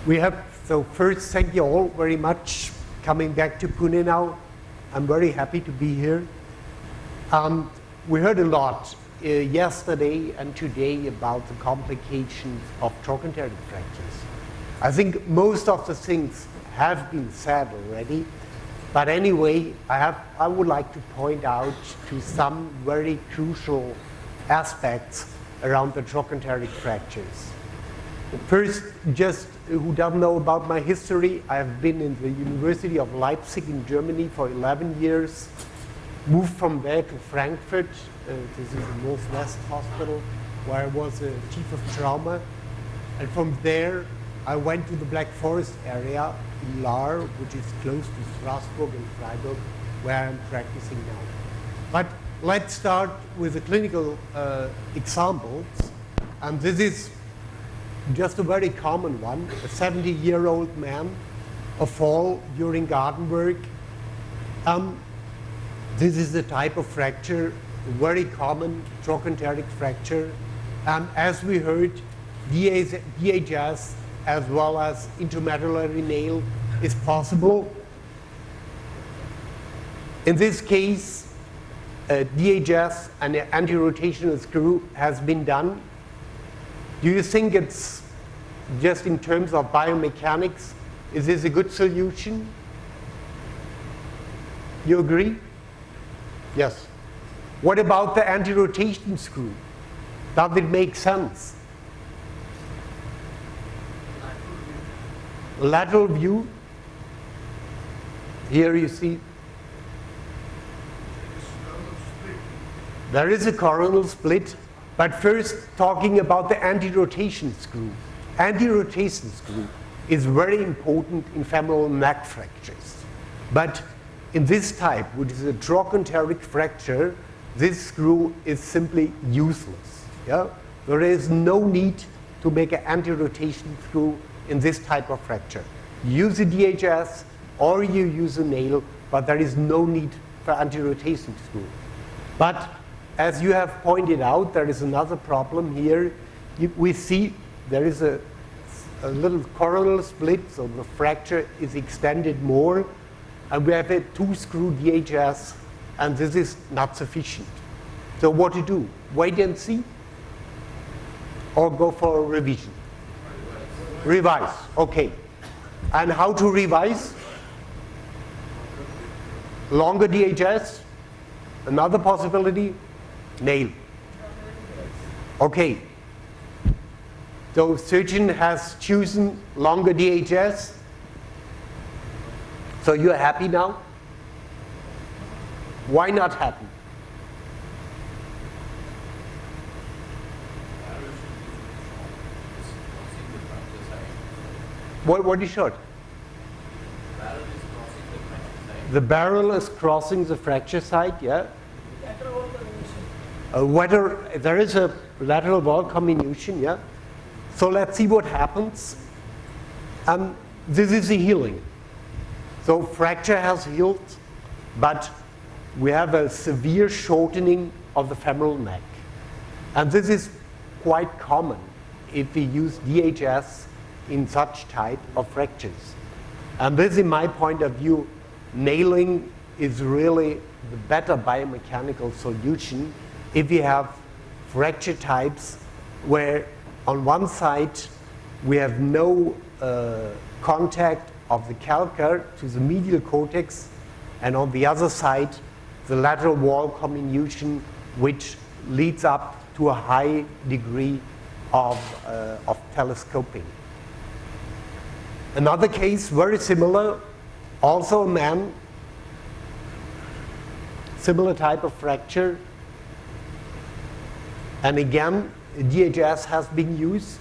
So first, thank you all very much coming back to Pune now. I'm very happy to be here. We heard a lot yesterday and today about the complications of trochanteric fractures. I think most of the things have been said already, but anyway, I would like to point out to some very crucial aspects around the trochanteric fractures. First, just who doesn't know about my history, I've been in the University of Leipzig in Germany for 11 years, moved from there to Frankfurt. This is the Northwest Hospital, where I was a chief of trauma. And from there, I went to the Black Forest area in Lahr, which is close to Strasbourg and Freiburg, where I'm practicing now. But let's start with the clinical examples. And this is just a very common one, a 70-year-old man, a fall during garden work. This is the type of fracture, a very common trochanteric fracture. As we heard, DHS as well as intramedullary nail is possible. In this case, DHS and an anti-rotational screw has been done. Do you think it's just in terms of biomechanics, is this a good solution? You agree? Yes. What about the anti-rotation screw? Does it make sense? Lateral view. Here you see there is a coronal split. But first, talking about the anti-rotation screw. Anti-rotation screw is very important in femoral neck fractures. But in this type, which is a trochanteric fracture, this screw is simply useless. Yeah? There is no need to make an anti-rotation screw in this type of fracture. You use a DHS or you use a nail, but there is no need for anti-rotation screw. But as you have pointed out, there is another problem here. We see there is a little coronal split, so the fracture is extended more, and we have a 2-screw DHS, and this is not sufficient. So what to do? Wait and see, or go for a revision? Revise, okay. And how to revise? Longer DHS, another possibility, nail. Okay. So surgeon has chosen longer DHS. So you're happy now? Why not happy? What is short? The barrel is crossing the fracture site, yeah? Whether there is a lateral wall comminution, yeah? So let's see what happens. This is the healing. So fracture has healed, but we have a severe shortening of the femoral neck. And this is quite common if we use DHS in such type of fractures. And this, in my point of view, nailing is really the better biomechanical solution if we have fracture types where on one side we have no contact of the calcar to the medial cortex, and on the other side the lateral wall comminution, which leads up to a high degree of telescoping. Another case, very similar, also a man, similar type of fracture. And again, DHS has been used.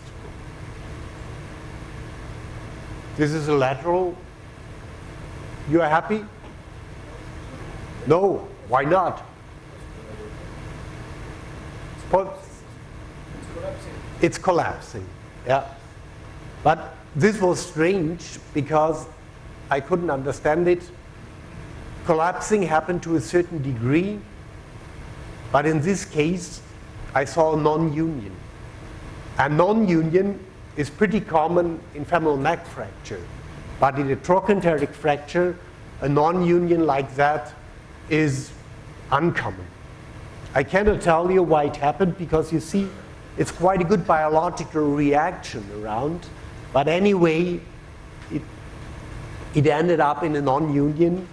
This is a lateral. You are happy? No, why not? It's collapsing, yeah. But this was strange because I couldn't understand it. Collapsing happened to a certain degree, but in this case, I saw a non-union. And non-union is pretty common in femoral neck fracture. But in a trochanteric fracture, a non-union like that is uncommon. I cannot tell you why it happened, because you see, it's quite a good biological reaction around. But anyway, it ended up in a non-union.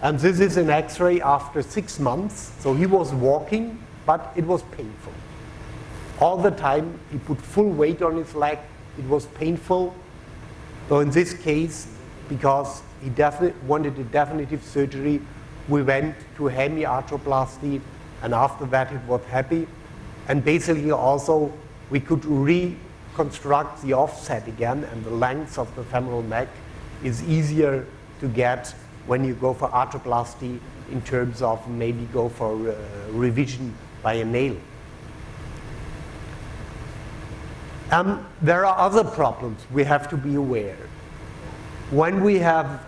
And this is an X-ray after 6 months. So he was walking, but it was painful. All the time, he put full weight on his leg. It was painful. So in this case, because he wanted a definitive surgery, we went to hemiarthroplasty, and after that it was happy. And basically also, we could reconstruct the offset again, and the length of the femoral neck is easier to get when you go for arthroplasty in terms of maybe go for revision by a nail. There are other problems we have to be aware. When we have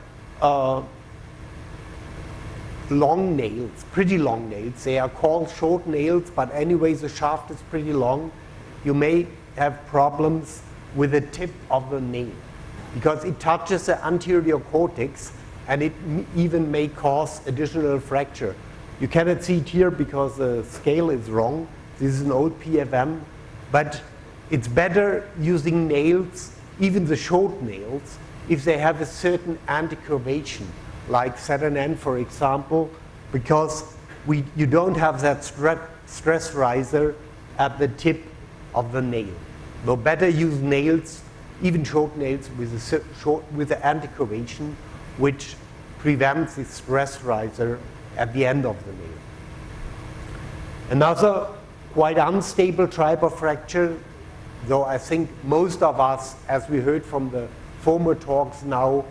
long nails, pretty long nails, they are called short nails, but anyway the shaft is pretty long, you may have problems with the tip of the nail, because it touches the anterior cortex, and it even may cause additional fracture. You cannot see it here because the scale is wrong. This is an old PFM, but it's better using nails, even the short nails, if they have a certain anti-curvature, like ZNN, for example, because you don't have that stress riser at the tip of the nail. So better use nails, even short nails, with the anti-curvature, which prevents the stress riser at the end of the nail. Another quite unstable type of fracture, though I think most of us, as we heard from the former talks now,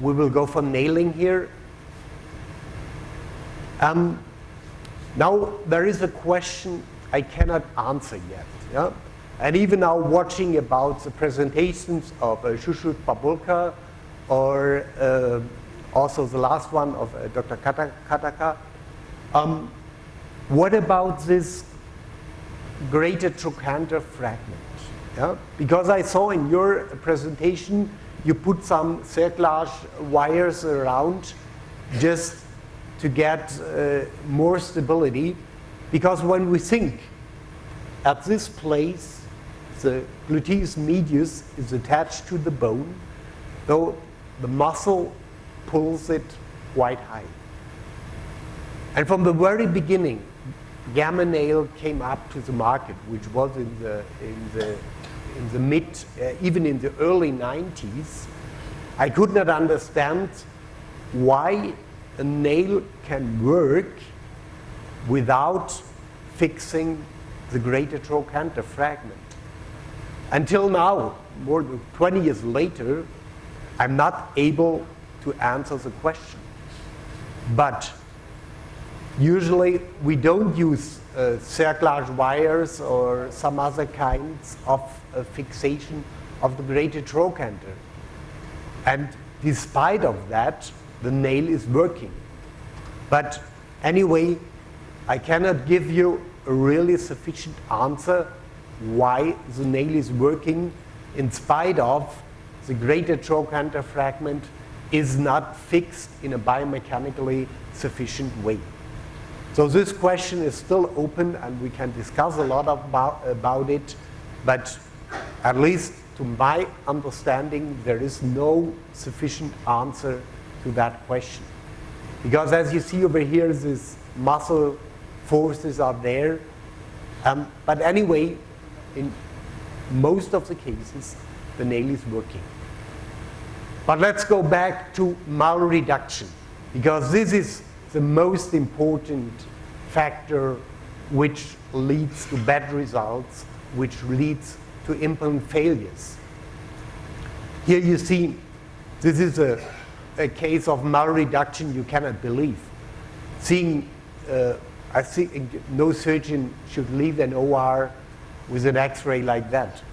we will go for nailing here. Now there is a question I cannot answer yet. Yeah? And even now watching about the presentations of Shushut Babulka, or also the last one of Dr. Kataka, what about this greater trochanter fragment? Yeah? Because I saw in your presentation you put some cerclage wires around just to get more stability, because when we think at this place the gluteus medius is attached to the bone, though the muscle pulls it quite high. And from the very beginning, gamma nail came up to the market, which was in the mid, even in the early 90s. I could not understand why a nail can work without fixing the greater trochanter fragment. Until now, more than 20 years later, I'm not able to answer the question. But usually we don't use cerclage wires or some other kinds of fixation of the greater trochanter. And despite of that, the nail is working. But anyway, I cannot give you a really sufficient answer why the nail is working in spite of the greater trochanter fragment is not fixed in a biomechanically sufficient way. So this question is still open, and we can discuss a lot about it, but at least to my understanding, there is no sufficient answer to that question. Because as you see over here, these muscle forces are there. But anyway, in most of the cases, the nail is working. But let's go back to malreduction, because this is the most important factor which leads to bad results, which leads to implant failures. Here you see, this is a case of malreduction you cannot believe. Seeing, I think no surgeon should leave an OR with an X-ray like that.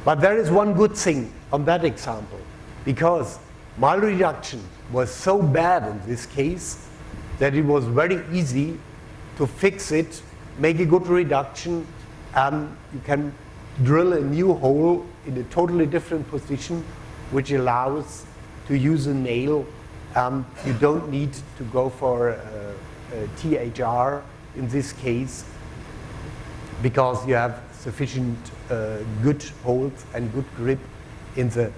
But there is one good thing on that example, because malreduction was so bad in this case that it was very easy to fix it, make a good reduction, and you can drill a new hole in a totally different position, which allows to use a nail. You don't need to go for a THR in this case, because you have sufficient good hold and good grip in the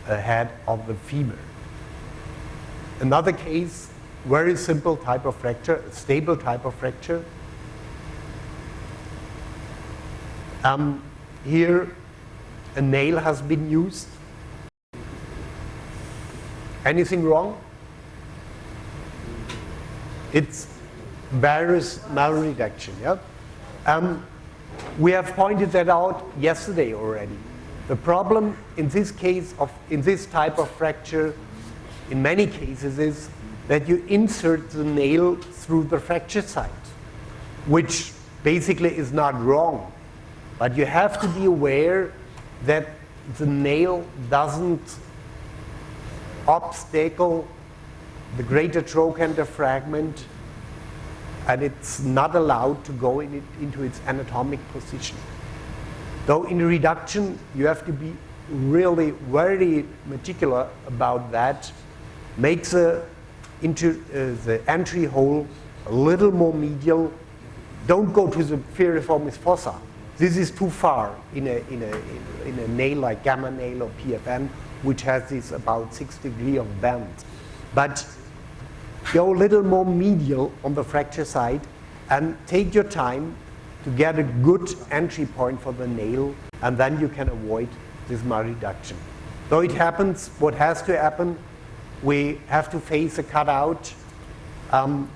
head of the femur. Another case, very simple type of fracture, a stable type of fracture. Here a nail has been used. Anything wrong? It's varus malreduction. Yeah? We have pointed that out yesterday already. The problem in this case, in this type of fracture, in many cases, is that you insert the nail through the fracture site, which basically is not wrong. But you have to be aware that the nail doesn't obstacle the greater trochanter fragment, and it's not allowed to go into its anatomic position. Though in reduction, you have to be really very meticulous about that. Make the entry hole a little more medial. Don't go to the piriformis fossa. This is too far in a nail like gamma nail or PFN, which has this about 6 degrees of bend. But go a little more medial on the fracture side and take your time to get a good entry point for the nail, and then you can avoid this malreduction. Though it happens, what has to happen, we have to face a cutout. In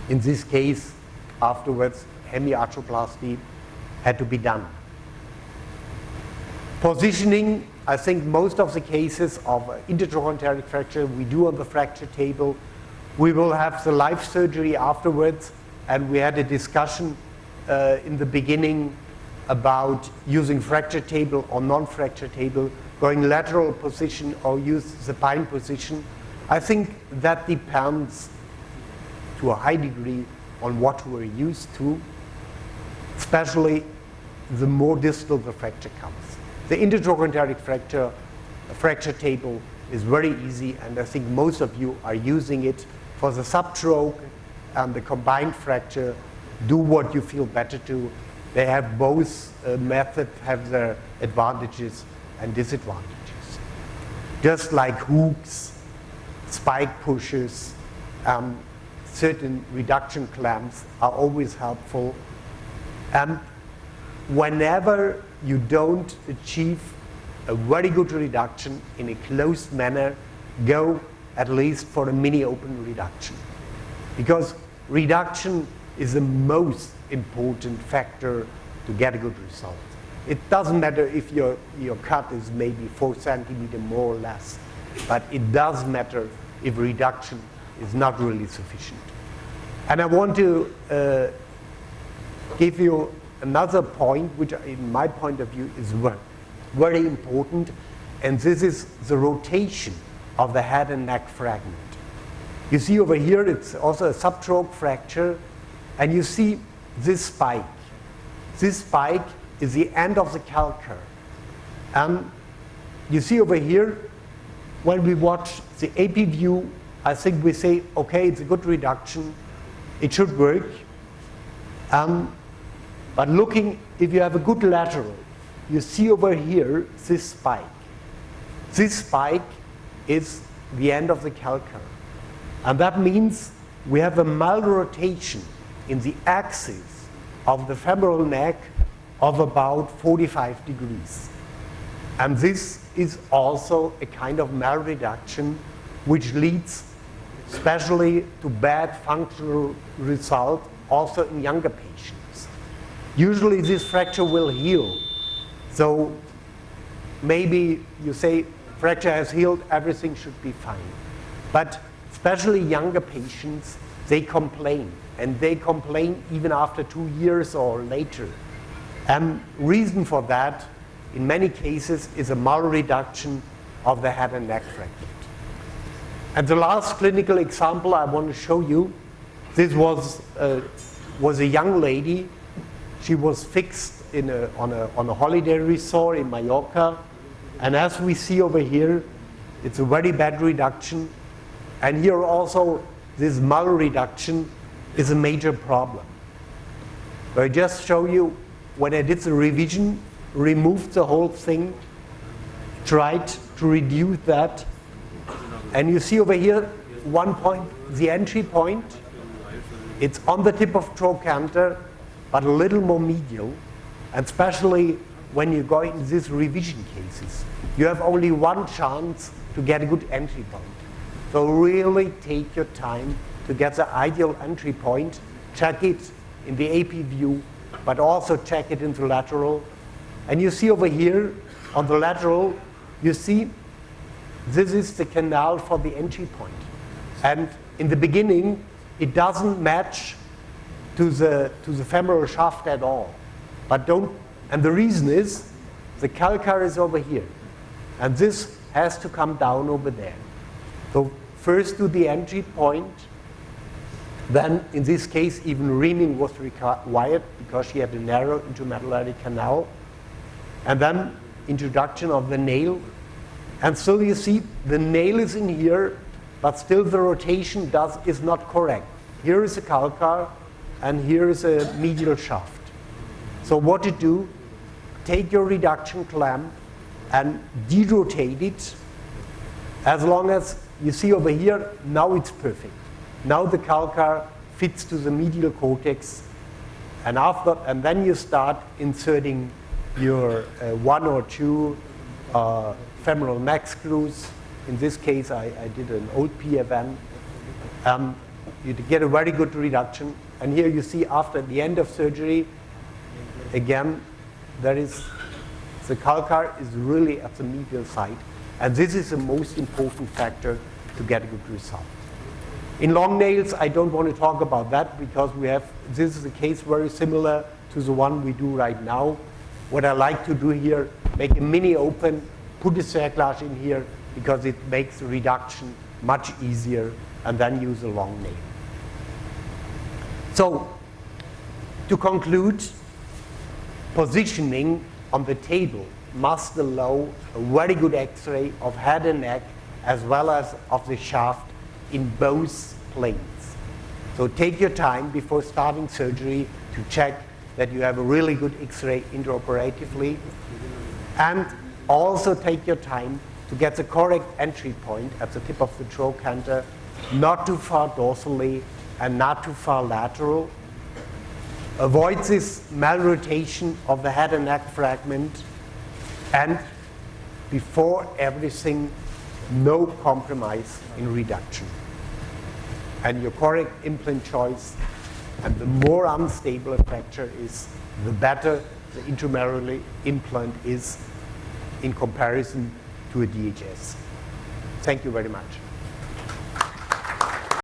this case, afterwards, hemiarthroplasty had to be done. Positioning, I think most of the cases of intertrochanteric fracture we do on the fracture table. We will have the live surgery afterwards, and we had a discussion in the beginning about using fracture table or non-fracture table, going lateral position or use supine position. I think that depends to a high degree on what we're used to, especially the more distal the fracture comes. The intertrochanteric fracture table is very easy, and I think most of you are using it. For the subtroch and the combined fracture, do what you feel better to. They have both methods have their advantages and disadvantages. Just like hooks, spike pushers, certain reduction clamps are always helpful. And whenever you don't achieve a very good reduction in a closed manner, go at least for a mini open reduction. Because reduction is the most important factor to get a good result. It doesn't matter if your cut is maybe 4 centimeters more or less, but it does matter if reduction is not really sufficient. And I want to give you another point, which in my point of view is very important, and this is the rotation of the head and neck fragment. You see over here, it's also a subtroch fracture, and you see this spike. This spike is the end of the calcar. And you see over here, when we watch the AP view, I think we say, okay, it's a good reduction, it should work. But looking, if you have a good lateral, you see over here this spike. This spike is the end of the calcar. And that means we have a malrotation in the axis of the femoral neck of about 45 degrees. And this is also a kind of malreduction which leads especially to bad functional result also in younger patients. Usually this fracture will heal. So maybe you say fracture has healed, everything should be fine. But especially younger patients, they complain, and they complain even after 2 years or later. And reason for that, in many cases, is a malreduction of the head and neck fragment. And the last clinical example I want to show you, this was a young lady. She was fixed on a holiday resort in Mallorca. And as we see over here, it's a very bad reduction. And here also, this mal reduction is a major problem. So I just show you when I did the revision, removed the whole thing, tried to reduce that. And you see over here, one point, the entry point, it's on the tip of trochanter, but a little more medial, and especially when you go in these revision cases. You have only one chance to get a good entry point. So really take your time to get the ideal entry point, check it in the AP view, but also check it in the lateral. And you see over here, on the lateral, you see this is the canal for the entry point. And in the beginning, it doesn't match to the femoral shaft at all. But and the reason is, the calcar is over here. And this has to come down over there. So first do the entry point. Then, in this case, even reaming was required because she had a narrow intramedullary canal. And then introduction of the nail. And still you see the nail is in here, but still the rotation is not correct. Here is a calcar, and here is a medial shaft. So what to do? Take your reduction clamp and derotate it. As long as you see over here, now it's perfect. Now the calcar fits to the medial cortex, and then you start inserting your 1 or 2 femoral neck screws. In this case, I did an old PFN. You get a very good reduction. And here you see after the end of surgery, again, the calcar is really at the medial side. And this is the most important factor to get a good result. In long nails, I don't want to talk about that because this is a case very similar to the one we do right now. What I like to do here, make a mini open, put a cerclage in here because it makes the reduction much easier, and then use a long nail. So, to conclude, positioning on the table must allow a very good X-ray of head and neck as well as of the shaft in both planes. So take your time before starting surgery to check that you have a really good X-ray intraoperatively, and also take your time to get the correct entry point at the tip of the trochanter, not too far dorsally and not too far lateral. Avoid this malrotation of the head and neck fragment, and before everything, no compromise in reduction. And your correct implant choice, and the more unstable a fracture is, the better the intramedullary implant is in comparison to a DHS. Thank you very much.